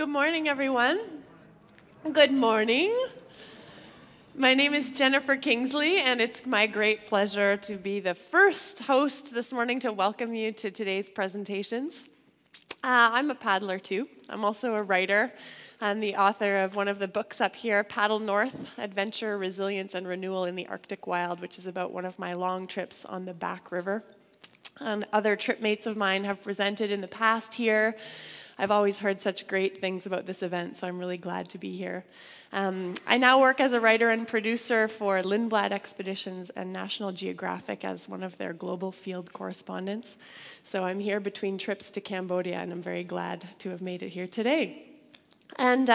Good morning, everyone. Good morning. My name is Jennifer Kingsley, and it's my great pleasure to be the first host this morning to welcome you to today's presentations. I'm a paddler, too. I'm also a writer. I'm the author of one of the books up here, Paddle North, Adventure, Resilience, and Renewal in the Arctic Wild, which is about one of my long trips on the Back River. And other trip mates of mine have presented in the past here. I've always heard such great things about this event, so I'm really glad to be here. I now work as a writer and producer for Lindblad Expeditions and National Geographic as one of their global field correspondents. So I'm here between trips to Cambodia, and I'm very glad to have made it here today. And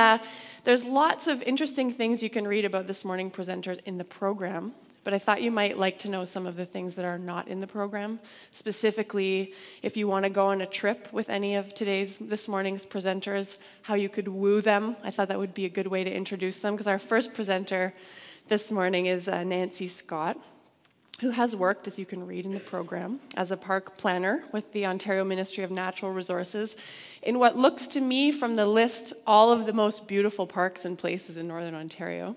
there's lots of interesting things you can read about this morning's presenters in the program, but I thought you might like to know some of the things that are not in the program. Specifically, if you want to go on a trip with any of this morning's presenters, how you could woo them. I thought that would be a good way to introduce them, because our first presenter this morning is Nancy Scott, who has worked, as you can read in the program, as a park planner with the Ontario Ministry of Natural Resources in what looks to me from the list all of the most beautiful parks and places in Northern Ontario.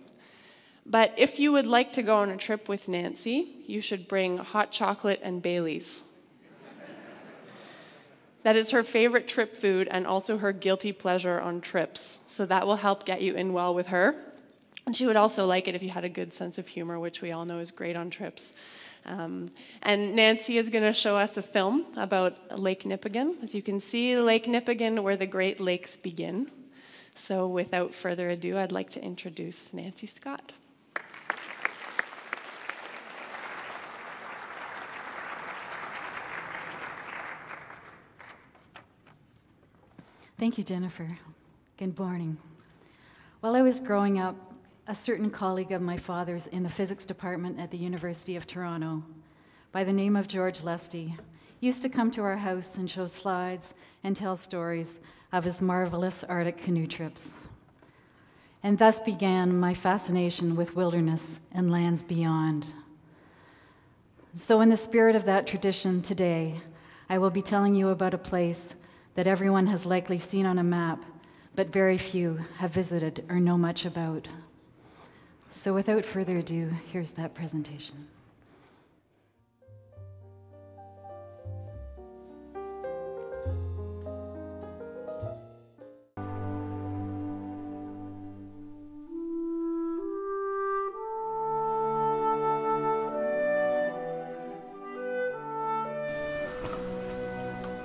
But if you would like to go on a trip with Nancy, you should bring hot chocolate and Baileys. That is her favorite trip food and also her guilty pleasure on trips. So that will help get you in well with her. And she would also like it if you had a good sense of humor, which we all know is great on trips. And Nancy is going to show us a film about Lake Nipigon. As you can see, Lake Nipigon, where the Great Lakes begin. So without further ado, I'd like to introduce Nancy Scott. Thank you, Jennifer. Good morning. While I was growing up, a certain colleague of my father's in the physics department at the University of Toronto, by the name of George Lusty, used to come to our house and show slides and tell stories of his marvelous Arctic canoe trips. And thus began my fascination with wilderness and lands beyond. So in the spirit of that tradition today, I will be telling you about a place that everyone has likely seen on a map, but very few have visited or know much about. So without further ado, here's that presentation.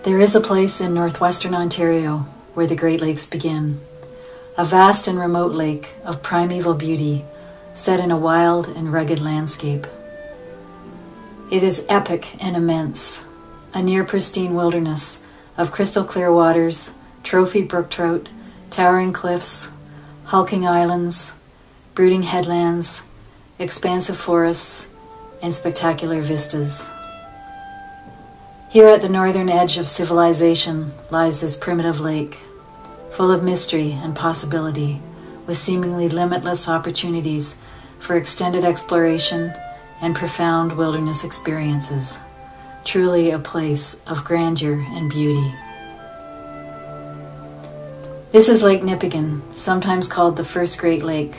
There is a place in northwestern Ontario where the Great Lakes begin, a vast and remote lake of primeval beauty set in a wild and rugged landscape. It is epic and immense, a near-pristine wilderness of crystal clear waters, trophy brook trout, towering cliffs, hulking islands, brooding headlands, expansive forests, and spectacular vistas. Here at the northern edge of civilization lies this primitive lake, full of mystery and possibility, with seemingly limitless opportunities for extended exploration and profound wilderness experiences. Truly a place of grandeur and beauty. This is Lake Nipigon, sometimes called the First Great Lake.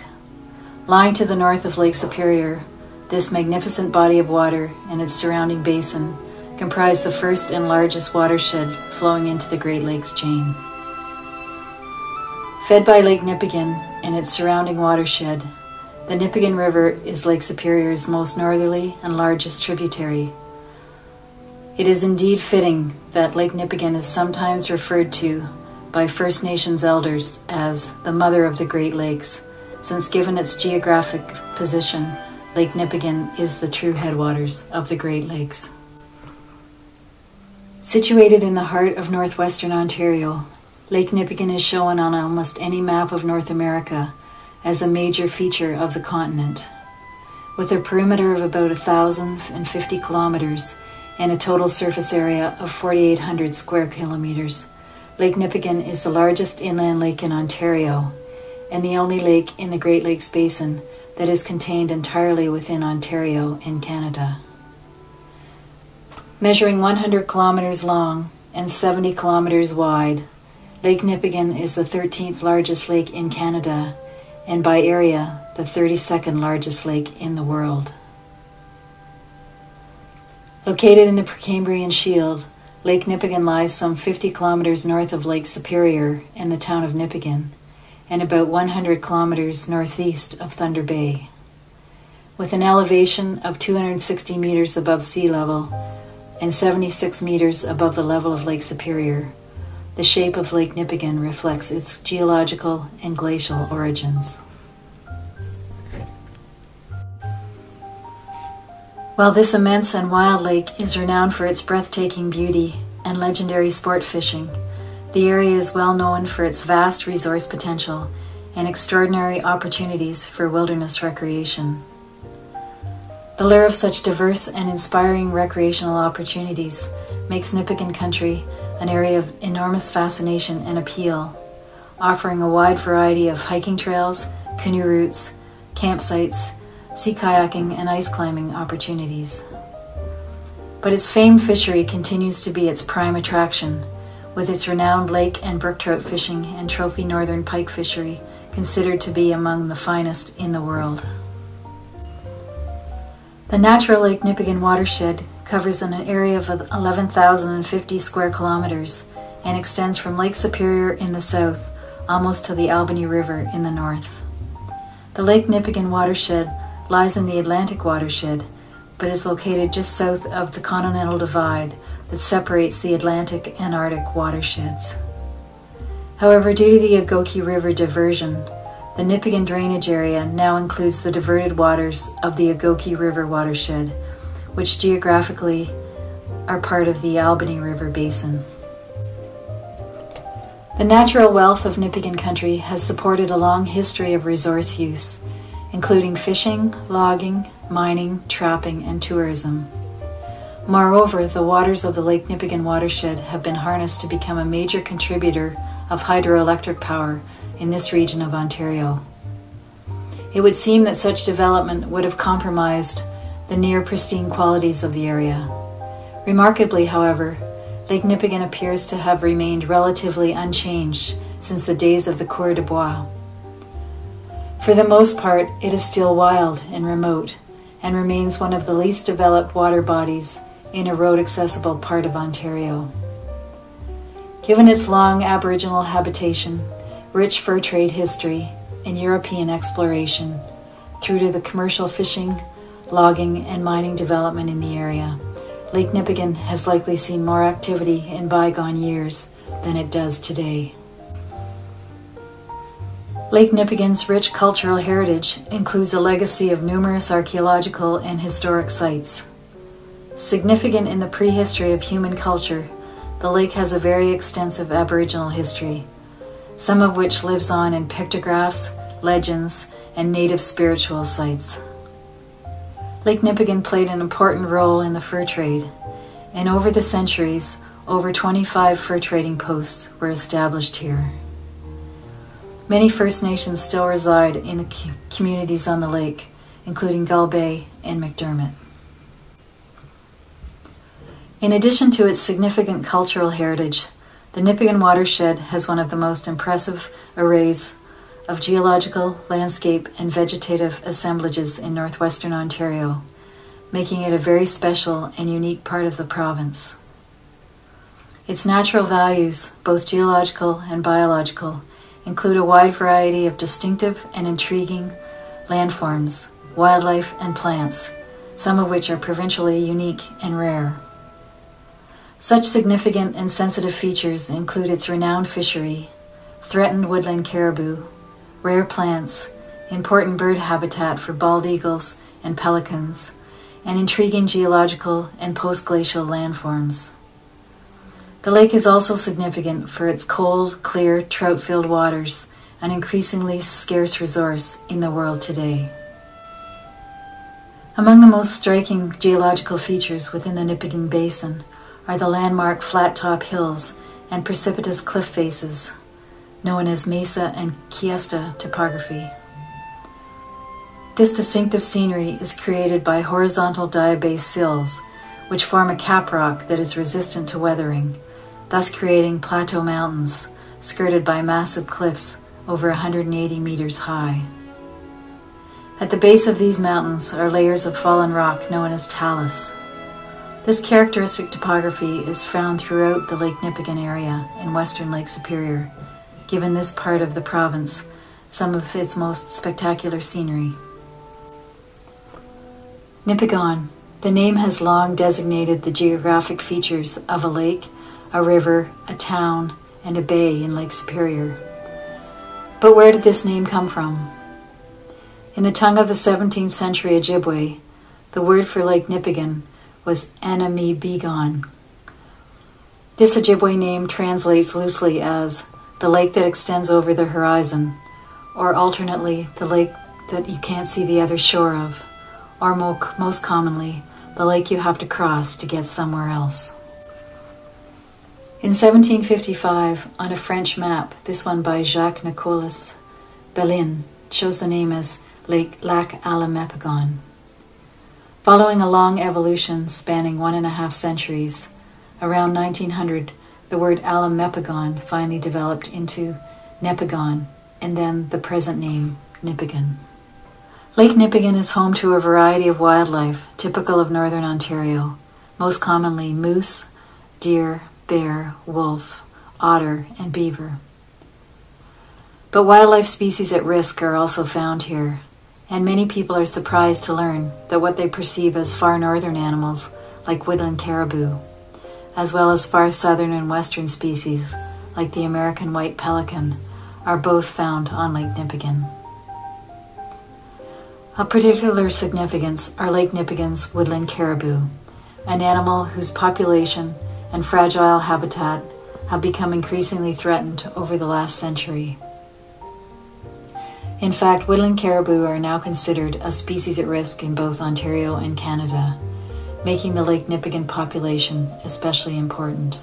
Lying to the north of Lake Superior, this magnificent body of water and its surrounding basin comprise the first and largest watershed flowing into the Great Lakes chain. Fed by Lake Nipigon and its surrounding watershed, the Nipigon River is Lake Superior's most northerly and largest tributary. It is indeed fitting that Lake Nipigon is sometimes referred to by First Nations elders as the Mother of the Great Lakes, since given its geographic position, Lake Nipigon is the true headwaters of the Great Lakes. Situated in the heart of northwestern Ontario, Lake Nipigon is shown on almost any map of North America as a major feature of the continent. With a perimeter of about 1,050 kilometers and a total surface area of 4,800 square kilometers, Lake Nipigon is the largest inland lake in Ontario and the only lake in the Great Lakes Basin that is contained entirely within Ontario and Canada. Measuring 100 kilometers long and 70 kilometers wide, Lake Nipigon is the 13th largest lake in Canada, and by area, the 32nd largest lake in the world. Located in the Precambrian Shield, Lake Nipigon lies some 50 kilometers north of Lake Superior and the town of Nipigon, and about 100 kilometers northeast of Thunder Bay. With an elevation of 260 meters above sea level and 76 meters above the level of Lake Superior, the shape of Lake Nipigon reflects its geological and glacial origins. While this immense and wild lake is renowned for its breathtaking beauty and legendary sport fishing, the area is well known for its vast resource potential and extraordinary opportunities for wilderness recreation. The lure of such diverse and inspiring recreational opportunities makes Nipigon country an area of enormous fascination and appeal, offering a wide variety of hiking trails, canoe routes, campsites, sea kayaking, and ice climbing opportunities. But its famed fishery continues to be its prime attraction, with its renowned lake and brook trout fishing and trophy northern pike fishery considered to be among the finest in the world. The natural Lake Nipigon watershed covers an area of 11,050 square kilometers and extends from Lake Superior in the south almost to the Albany River in the north. The Lake Nipigon watershed lies in the Atlantic watershed, but is located just south of the Continental Divide that separates the Atlantic and Arctic watersheds. However, due to the Agoki River diversion, the Nipigon drainage area now includes the diverted waters of the Agoki River watershed, which geographically are part of the Albany River basin. The natural wealth of Nipigon country has supported a long history of resource use, including fishing, logging, mining, trapping, and tourism. Moreover, the waters of the Lake Nipigon watershed have been harnessed to become a major contributor of hydroelectric power in this region of Ontario. It would seem that such development would have compromised the near pristine qualities of the area. Remarkably, however, Lake Nipigon appears to have remained relatively unchanged since the days of the Cour de Bois. For the most part, it is still wild and remote, and remains one of the least developed water bodies in a road-accessible part of Ontario. Given its long Aboriginal habitation, rich fur trade history, and European exploration, through to the commercial fishing, logging, and mining development in the area, Lake Nipigon has likely seen more activity in bygone years than it does today. Lake Nipigon's rich cultural heritage includes a legacy of numerous archaeological and historic sites. Significant in the prehistory of human culture, the lake has a very extensive Aboriginal history, some of which lives on in pictographs, legends, and native spiritual sites. Lake Nipigon played an important role in the fur trade, and over the centuries, over 25 fur trading posts were established here. Many First Nations still reside in the communities on the lake, including Gull Bay and McDermott. In addition to its significant cultural heritage, the Nipigon watershed has one of the most impressive arrays of geological, landscape, and vegetative assemblages in northwestern Ontario, making it a very special and unique part of the province. Its natural values, both geological and biological, include a wide variety of distinctive and intriguing landforms, wildlife, and plants, some of which are provincially unique and rare. Such significant and sensitive features include its renowned fishery, threatened woodland caribou, rare plants, important bird habitat for bald eagles and pelicans, and intriguing geological and post-glacial landforms. The lake is also significant for its cold, clear, trout-filled waters, an increasingly scarce resource in the world today. Among the most striking geological features within the Nipigon Basin are the landmark flat-top hills and precipitous cliff faces, known as mesa and cuesta topography. This distinctive scenery is created by horizontal diabase sills, which form a caprock that is resistant to weathering, thus creating plateau mountains, skirted by massive cliffs over 180 meters high. At the base of these mountains are layers of fallen rock known as talus. This characteristic topography is found throughout the Lake Nipigon area in western Lake Superior, giving this part of the province some of its most spectacular scenery. Nipigon. The name has long designated the geographic features of a lake, a river, a town, and a bay in Lake Superior. But where did this name come from? In the tongue of the 17th century Ojibwe, the word for Lake Nipigon was Anami-Begon. This Ojibwe name translates loosely as the lake that extends over the horizon, or alternately, the lake that you can't see the other shore of, or most commonly, the lake you have to cross to get somewhere else. In 1755, on a French map, this one by Jacques Nicolas Bellin, shows the name as Lac Alamepigon. Following a long evolution spanning 1.5 centuries, around 1900, the word Alamepigon finally developed into Nepigon, and then the present name, Nipigon. Lake Nipigon is home to a variety of wildlife typical of northern Ontario, most commonly moose, deer, bear, wolf, otter, and beaver. But wildlife species at risk are also found here, and many people are surprised to learn that what they perceive as far northern animals, like woodland caribou, as well as far southern and western species, like the American white pelican, are both found on Lake Nipigon. Of particular significance are Lake Nipigon's woodland caribou, an animal whose population and fragile habitat have become increasingly threatened over the last century. In fact, woodland caribou are now considered a species at risk in both Ontario and Canada, making the Lake Nipigon population especially important.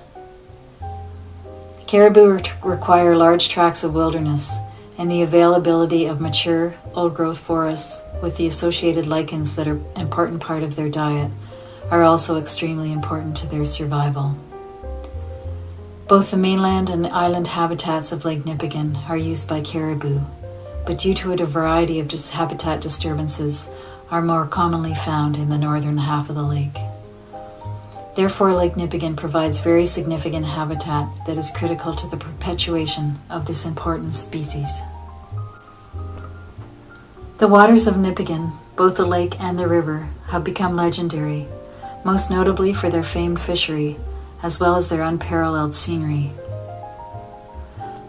Caribou require large tracts of wilderness, and the availability of mature, old-growth forests with the associated lichens that are an important part of their diet are also extremely important to their survival. Both the mainland and island habitats of Lake Nipigon are used by caribou, but due to a variety of habitat disturbances are more commonly found in the northern half of the lake. Therefore, Lake Nipigon provides very significant habitat that is critical to the perpetuation of this important species. The waters of Nipigon, both the lake and the river, have become legendary, most notably for their famed fishery, as well as their unparalleled scenery.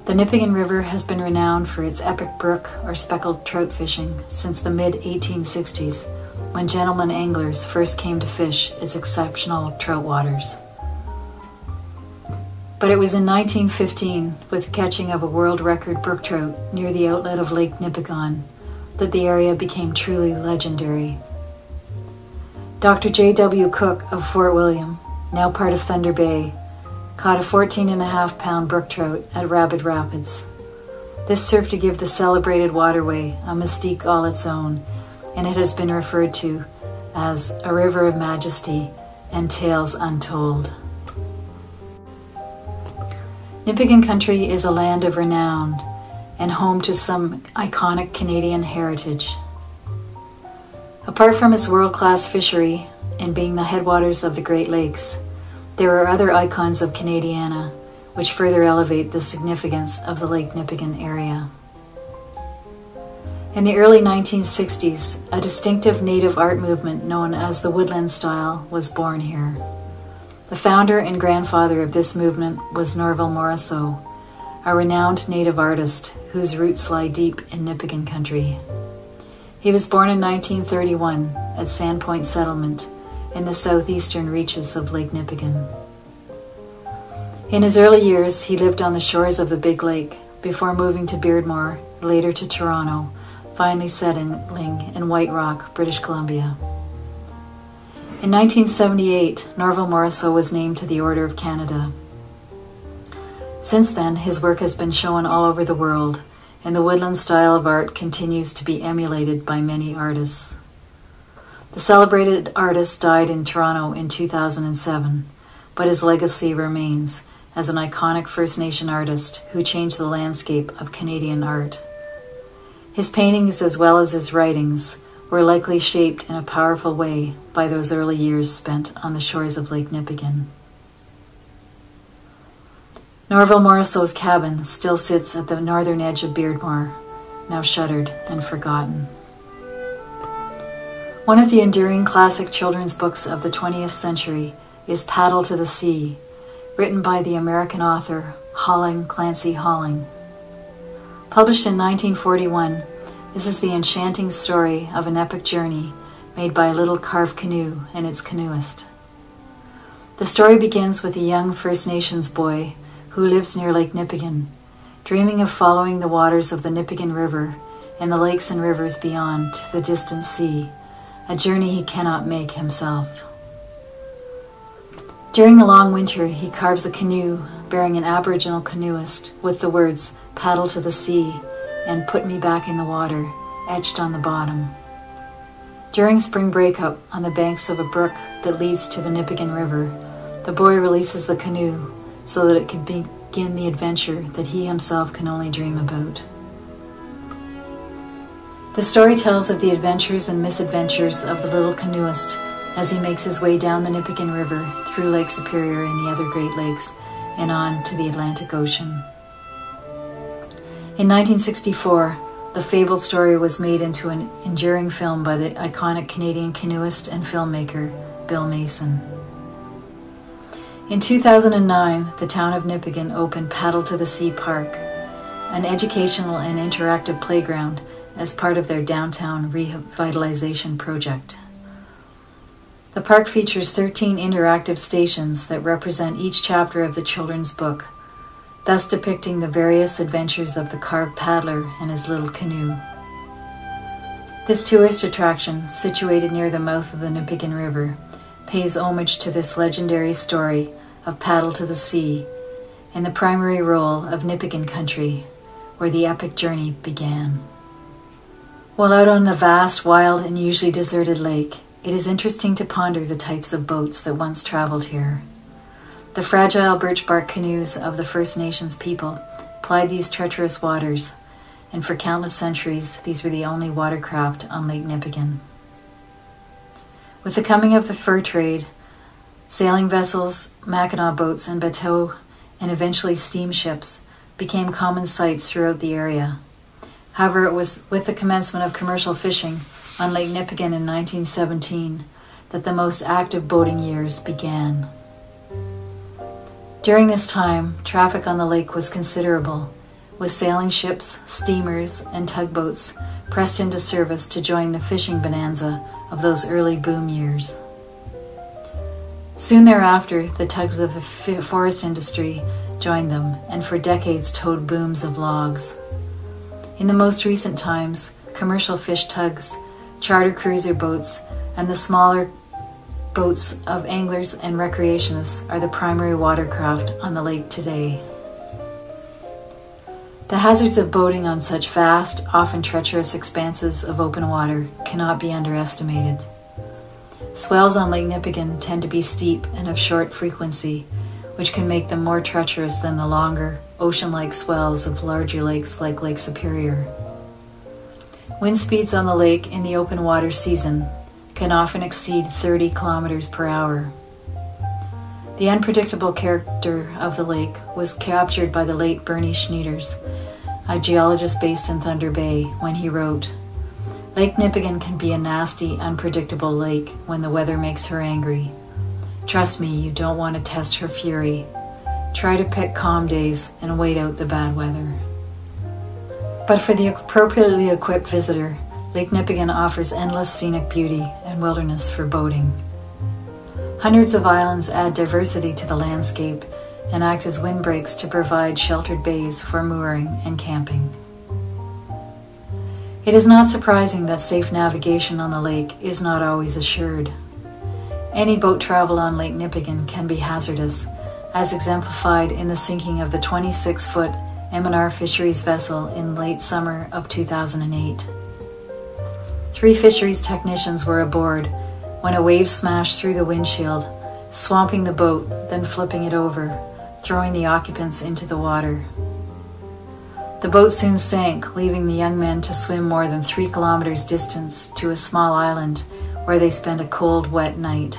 The Nipigon River has been renowned for its epic brook or speckled trout fishing since the mid-1860s, when gentlemen anglers first came to fish its exceptional trout waters. But it was in 1915, with the catching of a world record brook trout near the outlet of Lake Nipigon, that the area became truly legendary. Dr. J.W. Cook of Fort William, now part of Thunder Bay, caught a 14.5-pound brook trout at Rabbit Rapids. This served to give the celebrated waterway a mystique all its own, and it has been referred to as a river of majesty and tales untold. Nipigon country is a land of renown and home to some iconic Canadian heritage. Apart from its world-class fishery and being the headwaters of the Great Lakes, there are other icons of Canadiana which further elevate the significance of the Lake Nipigon area. In the early 1960s, a distinctive native art movement known as the Woodland style was born here. The founder and grandfather of this movement was Norval Morrisseau, a renowned native artist whose roots lie deep in Nipigon country. He was born in 1931 at Sandpoint Settlement in the southeastern reaches of Lake Nipigon. In his early years, he lived on the shores of the Big Lake before moving to Beardmore, later to Toronto, finally settling in White Rock, British Columbia. In 1978, Norval Morrisseau was named to the Order of Canada. Since then, his work has been shown all over the world, and the woodland style of art continues to be emulated by many artists. The celebrated artist died in Toronto in 2007, but his legacy remains as an iconic First Nation artist who changed the landscape of Canadian art. His paintings, as well as his writings, were likely shaped in a powerful way by those early years spent on the shores of Lake Nipigon. Norval Morrisseau's cabin still sits at the northern edge of Beardmore, now shuttered and forgotten. One of the enduring classic children's books of the 20th century is Paddle to the Sea, written by the American author Clancy Holling. Published in 1941, this is the enchanting story of an epic journey made by a little carved canoe and its canoeist. The story begins with a young First Nations boy who lives near Lake Nipigon, dreaming of following the waters of the Nipigon River and the lakes and rivers beyond to the distant sea, a journey he cannot make himself. During the long winter, he carves a canoe bearing an Aboriginal canoeist with the words, "Paddle to the sea," and "Put me back in the water," etched on the bottom. During spring breakup on the banks of a brook that leads to the Nipigon River, the boy releases the canoe so that it can begin the adventure that he himself can only dream about. The story tells of the adventures and misadventures of the little canoeist as he makes his way down the Nipigon River through Lake Superior and the other Great Lakes and on to the Atlantic Ocean. In 1964, the fabled story was made into an enduring film by the iconic Canadian canoeist and filmmaker Bill Mason. In 2009, the town of Nipigon opened Paddle to the Sea Park, an educational and interactive playground as part of their downtown revitalization project. The park features 13 interactive stations that represent each chapter of the children's book, thus depicting the various adventures of the carved paddler and his little canoe. This tourist attraction, situated near the mouth of the Nipigon River, pays homage to this legendary story of Paddle to the Sea in the primary role of Nipigon country, where the epic journey began. While out on the vast, wild, and usually deserted lake, it is interesting to ponder the types of boats that once traveled here. The fragile birch bark canoes of the First Nations people plied these treacherous waters, and for countless centuries, these were the only watercraft on Lake Nipigon. With the coming of the fur trade, sailing vessels, Mackinaw boats, and bateaux, and eventually steamships became common sights throughout the area. However, it was with the commencement of commercial fishing on Lake Nipigon in 1917 that the most active boating years began. During this time, traffic on the lake was considerable, with sailing ships, steamers, and tugboats pressed into service to join the fishing bonanza of those early boom years. Soon thereafter, the tugs of the forest industry joined them, and for decades towed booms of logs. In the most recent times, commercial fish tugs, charter cruiser boats, and the smaller boats of anglers and recreationists are the primary watercraft on the lake today. The hazards of boating on such vast, often treacherous expanses of open water cannot be underestimated. Swells on Lake Nipigon tend to be steep and of short frequency, which can make them more treacherous than the longer, ocean-like swells of larger lakes like Lake Superior. Wind speeds on the lake in the open water season can often exceed 30 kilometers per hour. The unpredictable character of the lake was captured by the late Bernie Schneiders, a geologist based in Thunder Bay, when he wrote, "Lake Nipigon can be a nasty, unpredictable lake when the weather makes her angry. Trust me, you don't want to test her fury. Try to pick calm days and wait out the bad weather." But for the appropriately equipped visitor, Lake Nipigon offers endless scenic beauty and wilderness for boating. Hundreds of islands add diversity to the landscape and act as windbreaks to provide sheltered bays for mooring and camping. It is not surprising that safe navigation on the lake is not always assured. Any boat travel on Lake Nipigon can be hazardous, as exemplified in the sinking of the 26-foot M&R Fisheries vessel in late summer of 2008. 3 fisheries technicians were aboard when a wave smashed through the windshield, swamping the boat, then flipping it over, throwing the occupants into the water. The boat soon sank, leaving the young men to swim more than 3 kilometers distance to a small island where they spent a cold, wet night.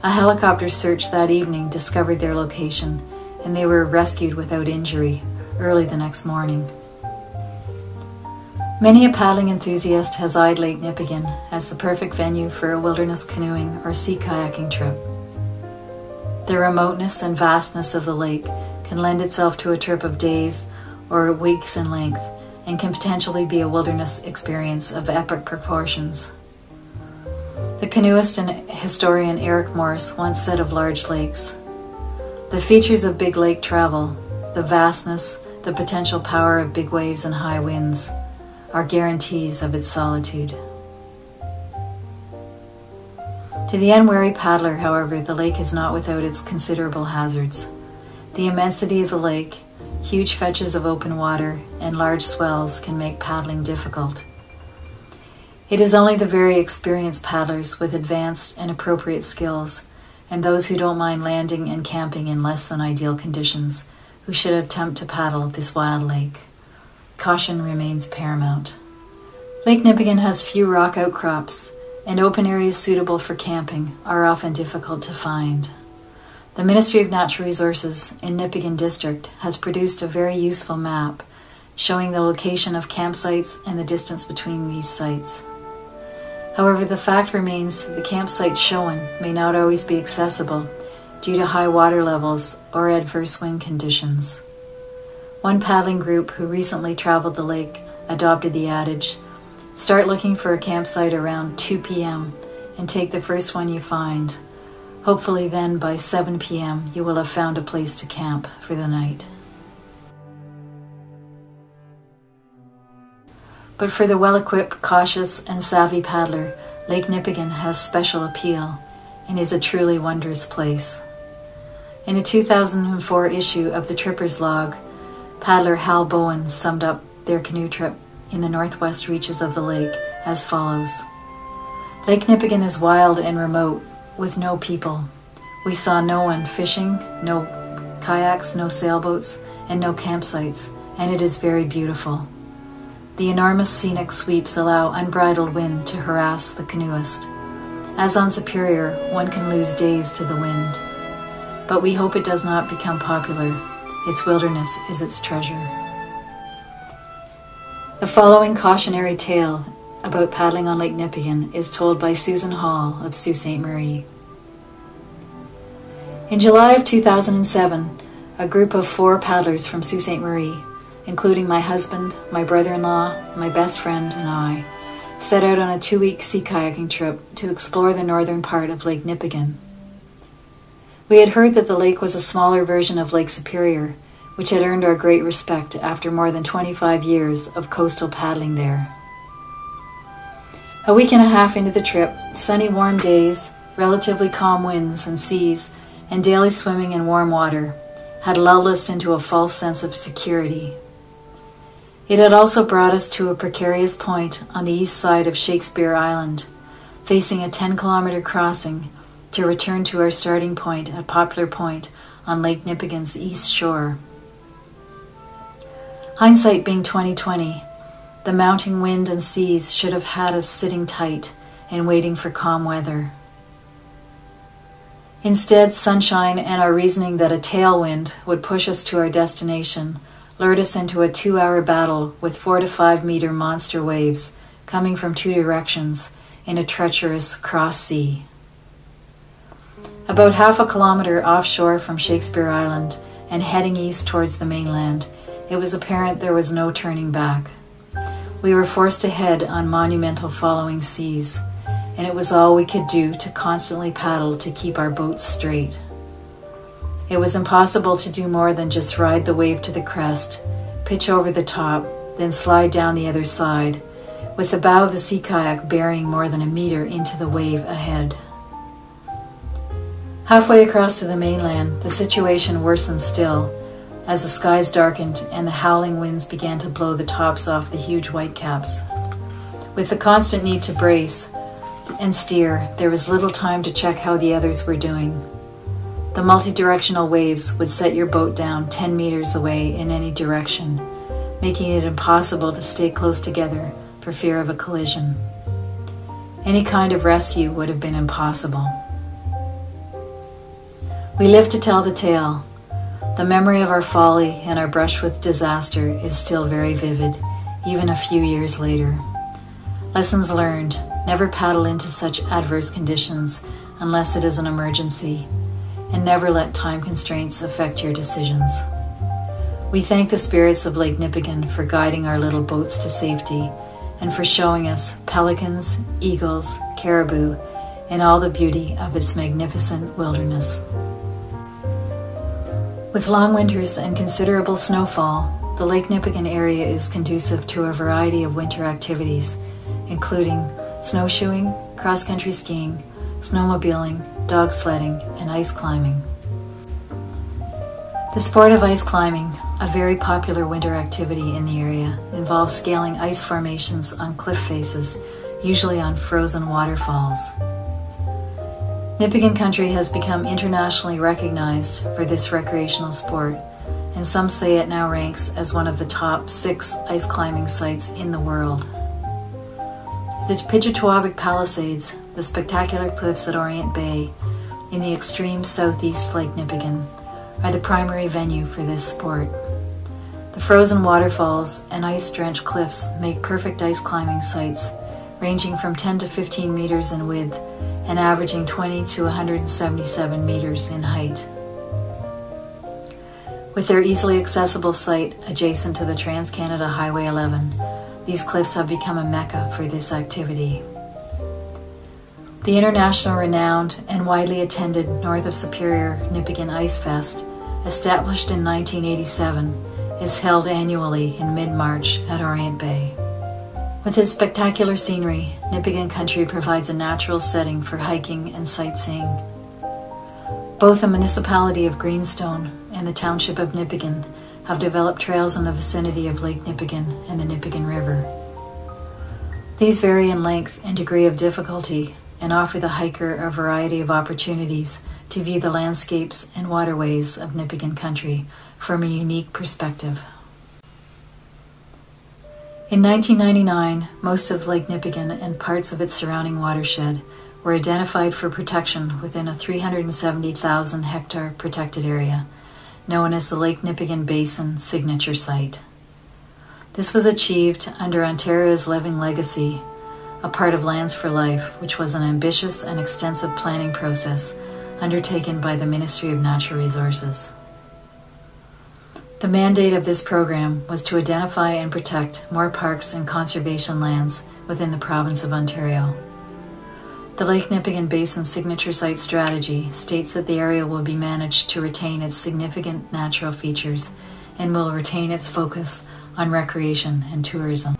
A helicopter search that evening discovered their location, and they were rescued without injury early the next morning. Many a paddling enthusiast has eyed Lake Nipigon as the perfect venue for a wilderness canoeing or sea kayaking trip. The remoteness and vastness of the lake can lend itself to a trip of days or weeks in length, and can potentially be a wilderness experience of epic proportions. The canoeist and historian Eric Morse once said of large lakes, "The features of big lake travel, the vastness, the potential power of big waves and high winds, are guarantees of its solitude." To the unwary paddler, however, the lake is not without its considerable hazards. The immensity of the lake, huge fetches of open water, and large swells can make paddling difficult. It is only the very experienced paddlers with advanced and appropriate skills, and those who don't mind landing and camping in less than ideal conditions, who should attempt to paddle this wild lake. Caution remains paramount. Lake Nipigon has few rock outcrops, and open areas suitable for camping are often difficult to find. The Ministry of Natural Resources in Nipigon District has produced a very useful map showing the location of campsites and the distance between these sites. However, the fact remains that the campsites shown may not always be accessible due to high water levels or adverse wind conditions. One paddling group who recently traveled the lake adopted the adage, "Start looking for a campsite around 2 p.m. and take the first one you find. Hopefully then by 7 p.m. you will have found a place to camp for the night." But for the well-equipped, cautious, and savvy paddler, Lake Nipigon has special appeal and is a truly wondrous place. In a 2004 issue of the Tripper's Log, paddler Hal Bowen summed up their canoe trip in the northwest reaches of the lake as follows. "Lake Nipigon is wild and remote, with no people. We saw no one fishing, no kayaks, no sailboats, and no campsites, and it is very beautiful. The enormous scenic sweeps allow unbridled wind to harass the canoeist. As on Superior, one can lose days to the wind. But we hope it does not become popular. Its wilderness is its treasure." The following cautionary tale about paddling on Lake Nipigon is told by Susan Hall of Sault Ste. Marie. In July of 2007, a group of 4 paddlers from Sault Ste. Marie, including my husband, my brother-in-law, my best friend, and I, set out on a 2-week sea kayaking trip to explore the northern part of Lake Nipigon. We had heard that the lake was a smaller version of Lake Superior, which had earned our great respect after more than 25 years of coastal paddling there. A week and a half into the trip, sunny warm days, relatively calm winds and seas, and daily swimming in warm water had lulled us into a false sense of security. It had also brought us to a precarious point on the east side of Shakespeare Island, facing a 10-kilometer crossing to return to our starting point at Poplar Point on Lake Nipigon's east shore. Hindsight being 20/20, the mounting wind and seas should have had us sitting tight and waiting for calm weather. Instead, sunshine and our reasoning that a tailwind would push us to our destination lured us into a 2-hour battle with 4 to 5 meter monster waves coming from 2 directions in a treacherous cross sea. About half a kilometer offshore from Shakespeare Island and heading east towards the mainland, it was apparent there was no turning back. We were forced ahead on monumental following seas, and it was all we could do to constantly paddle to keep our boats straight. It was impossible to do more than just ride the wave to the crest, pitch over the top, then slide down the other side, with the bow of the sea kayak burying more than a meter into the wave ahead. Halfway across to the mainland, the situation worsened still, as the skies darkened and the howling winds began to blow the tops off the huge whitecaps. With the constant need to brace and steer, there was little time to check how the others were doing. The multi-directional waves would set your boat down 10 meters away in any direction, making it impossible to stay close together for fear of a collision. Any kind of rescue would have been impossible. We live to tell the tale. The memory of our folly and our brush with disaster is still very vivid, even a few years later. Lessons learned: never paddle into such adverse conditions unless it is an emergency, and never let time constraints affect your decisions. We thank the spirits of Lake Nipigon for guiding our little boats to safety and for showing us pelicans, eagles, caribou, and all the beauty of its magnificent wilderness. With long winters and considerable snowfall, the Lake Nipigon area is conducive to a variety of winter activities, including snowshoeing, cross-country skiing, snowmobiling, dog sledding, and ice climbing. The sport of ice climbing, a very popular winter activity in the area, involves scaling ice formations on cliff faces, usually on frozen waterfalls. Nipigon country has become internationally recognized for this recreational sport, and some say it now ranks as one of the top 6 ice climbing sites in the world. The Pichatuabig Palisades, the spectacular cliffs at Orient Bay, in the extreme southeast Lake Nipigon, are the primary venue for this sport. The frozen waterfalls and ice-drenched cliffs make perfect ice climbing sites, ranging from 10 to 15 meters in width and averaging 20 to 177 meters in height. With their easily accessible site adjacent to the Trans-Canada Highway 11, these cliffs have become a mecca for this activity. The international renowned and widely attended North of Superior Nipigon Ice Fest, established in 1987, is held annually in mid-March at Orient Bay. With its spectacular scenery, Nipigon country provides a natural setting for hiking and sightseeing. Both the municipality of Greenstone and the township of Nipigon have developed trails in the vicinity of Lake Nipigon and the Nipigon River. These vary in length and degree of difficulty and offer the hiker a variety of opportunities to view the landscapes and waterways of Nipigon country from a unique perspective. In 1999, most of Lake Nipigon and parts of its surrounding watershed were identified for protection within a 370,000 hectare protected area, known as the Lake Nipigon Basin Signature Site. This was achieved under Ontario's Living Legacy, a part of Lands for Life, which was an ambitious and extensive planning process undertaken by the Ministry of Natural Resources. The mandate of this program was to identify and protect more parks and conservation lands within the province of Ontario. The Lake Nipigon Basin Signature Site strategy states that the area will be managed to retain its significant natural features and will retain its focus on recreation and tourism.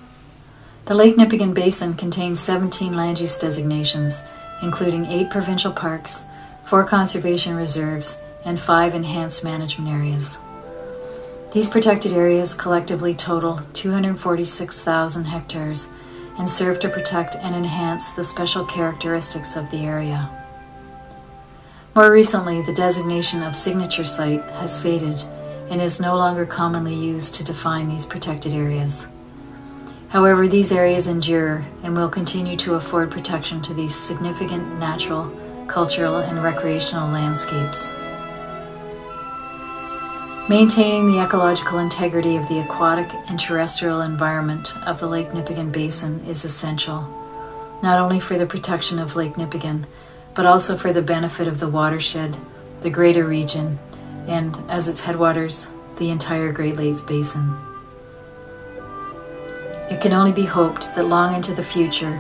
The Lake Nipigon Basin contains 17 land use designations, including 8 provincial parks, 4 conservation reserves, and 5 enhanced management areas. These protected areas collectively total 246,000 hectares and serve to protect and enhance the special characteristics of the area. More recently, the designation of signature site has faded and is no longer commonly used to define these protected areas. However, these areas endure and will continue to afford protection to these significant natural, cultural, and recreational landscapes. Maintaining the ecological integrity of the aquatic and terrestrial environment of the Lake Nipigon Basin is essential, not only for the protection of Lake Nipigon, but also for the benefit of the watershed, the greater region, and, as its headwaters, the entire Great Lakes Basin. It can only be hoped that long into the future,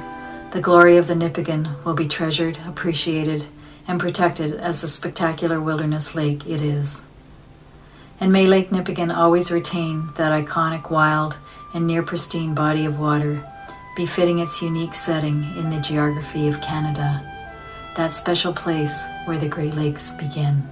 the glory of the Nipigon will be treasured, appreciated, and protected as the spectacular wilderness lake it is. And may Lake Nipigon always retain that iconic wild and near pristine body of water, befitting its unique setting in the geography of Canada, that special place where the Great Lakes begin.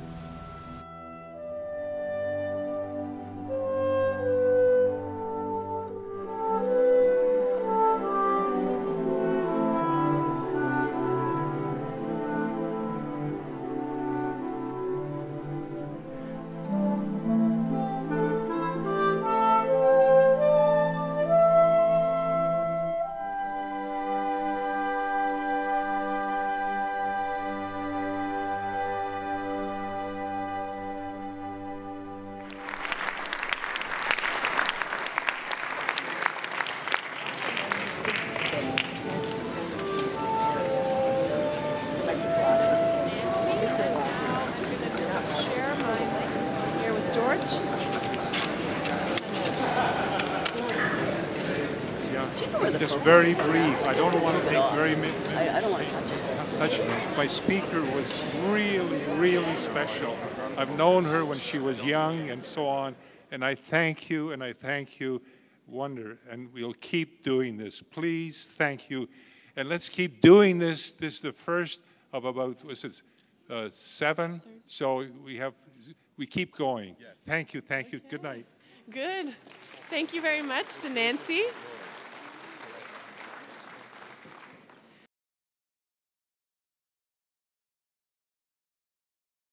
just very brief. I don't want to take very many. I don't want to touch it. My speaker was really, really special. I've known her when she was young and so on, and I thank you, and I thank you. Wonder, and we'll keep doing this. Please, thank you. And let's keep doing this. This is the first of about, was it 7? So we keep going. Yes. Thank you, thank you. Good night. Good. Thank you very much to Nancy.